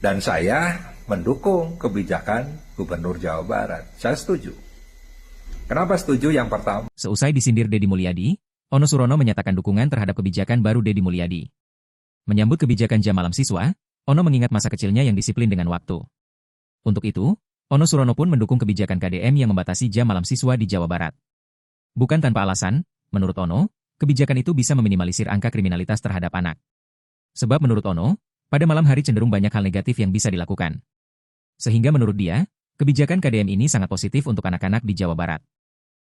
Dan saya mendukung kebijakan Gubernur Jawa Barat. Saya setuju. Kenapa setuju? Yang pertama, Seusai disindir Deddy Mulyadi, Ono Surono menyatakan dukungan terhadap kebijakan baru Deddy Mulyadi. Menyambut kebijakan jam malam siswa, Ono mengingat masa kecilnya yang disiplin dengan waktu. Untuk itu, Ono Surono pun mendukung kebijakan KDM yang membatasi jam malam siswa di Jawa Barat. Bukan tanpa alasan, menurut Ono, kebijakan itu bisa meminimalisir angka kriminalitas terhadap anak. Sebab menurut Ono, pada malam hari cenderung banyak hal negatif yang bisa dilakukan. Sehingga menurut dia, kebijakan KDM ini sangat positif untuk anak-anak di Jawa Barat.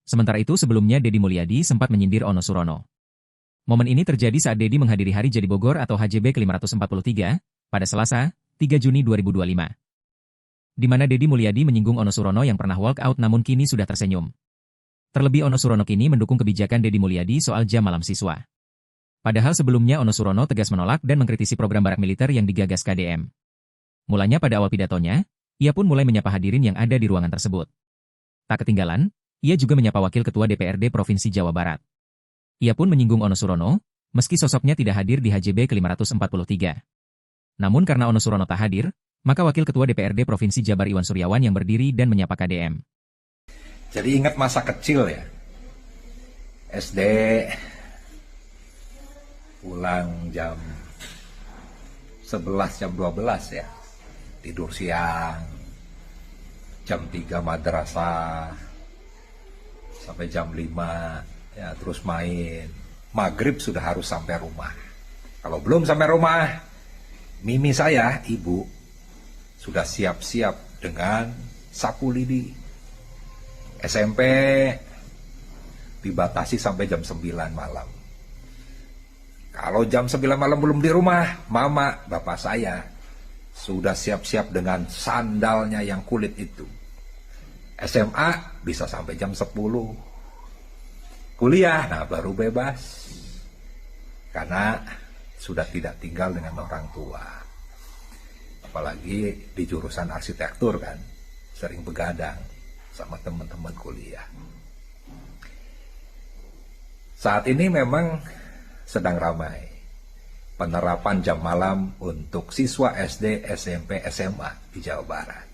Sementara itu sebelumnya Deddy Mulyadi sempat menyindir Ono Surono. Momen ini terjadi saat Deddy menghadiri Hari Jadi Bogor atau HJB ke-543, pada Selasa, 3 Juni 2025. Di mana Deddy Mulyadi menyinggung Ono Surono yang pernah walk out namun kini sudah tersenyum. Terlebih Ono Surono kini mendukung kebijakan Deddy Mulyadi soal jam malam siswa. Padahal sebelumnya Ono Surono tegas menolak dan mengkritisi program barak militer yang digagas KDM. Mulanya pada awal pidatonya, ia pun mulai menyapa hadirin yang ada di ruangan tersebut. Tak ketinggalan, ia juga menyapa Wakil Ketua DPRD Provinsi Jawa Barat. Ia pun menyinggung Ono Surono, meski sosoknya tidak hadir di HJB ke-543. Namun karena Ono Surono tak hadir, maka Wakil Ketua DPRD Provinsi Jabar Iwan Suryawan yang berdiri dan menyapa KDM. jadi ingat masa kecil ya. SD pulang jam 11, jam 12 ya. Tidur siang. Jam 3 madrasah. Sampai jam 5 ya, terus main. Maghrib sudah harus sampai rumah. Kalau belum sampai rumah, mimi saya, ibu, sudah siap-siap dengan sapu lidi. SMP dibatasi sampai jam 9 malam. Kalau jam 9 malam belum di rumah, mama, bapak saya sudah siap-siap dengan sandalnya yang kulit itu. SMA bisa sampai jam 10. Kuliah, nah baru bebas. Karena sudah tidak tinggal dengan orang tua. Apalagi di jurusan arsitektur kan, sering begadang sama teman-teman kuliah. Saat ini memang sedang ramai penerapan jam malam untuk siswa SD, SMP, SMA di Jawa Barat.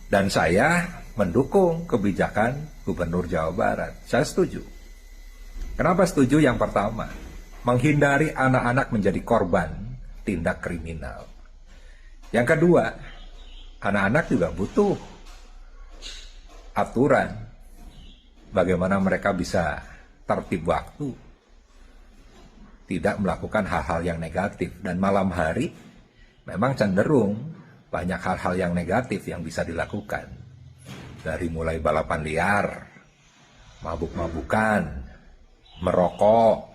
Dan saya mendukung kebijakan Gubernur Jawa Barat. Saya setuju. Kenapa setuju? Yang pertama, menghindari anak-anak menjadi korban tindak kriminal. Yang kedua, anak-anak juga butuh aturan bagaimana mereka bisa tertib waktu, tidak melakukan hal-hal yang negatif. Dan malam hari memang cenderung banyak hal-hal yang negatif yang bisa dilakukan. Dari mulai balapan liar, mabuk-mabukan, merokok.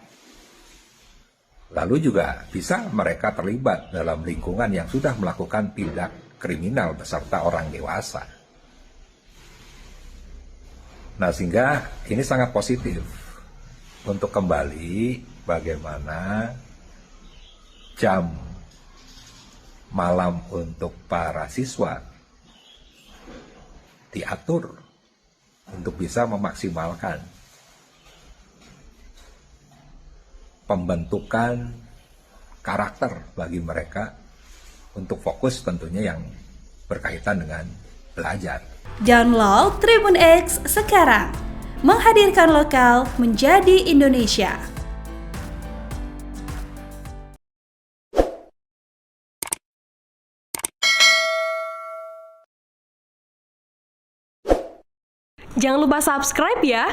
Lalu juga bisa mereka terlibat dalam lingkungan yang sudah melakukan tindak kriminal beserta orang dewasa. Nah, sehingga ini sangat positif untuk kembali bagaimana jam malam untuk para siswa diatur untuk bisa memaksimalkan pembentukan karakter bagi mereka untuk fokus tentunya yang berkaitan dengan belajar. Download Tribun X sekarang, menghadirkan lokal menjadi Indonesia. Jangan lupa subscribe ya.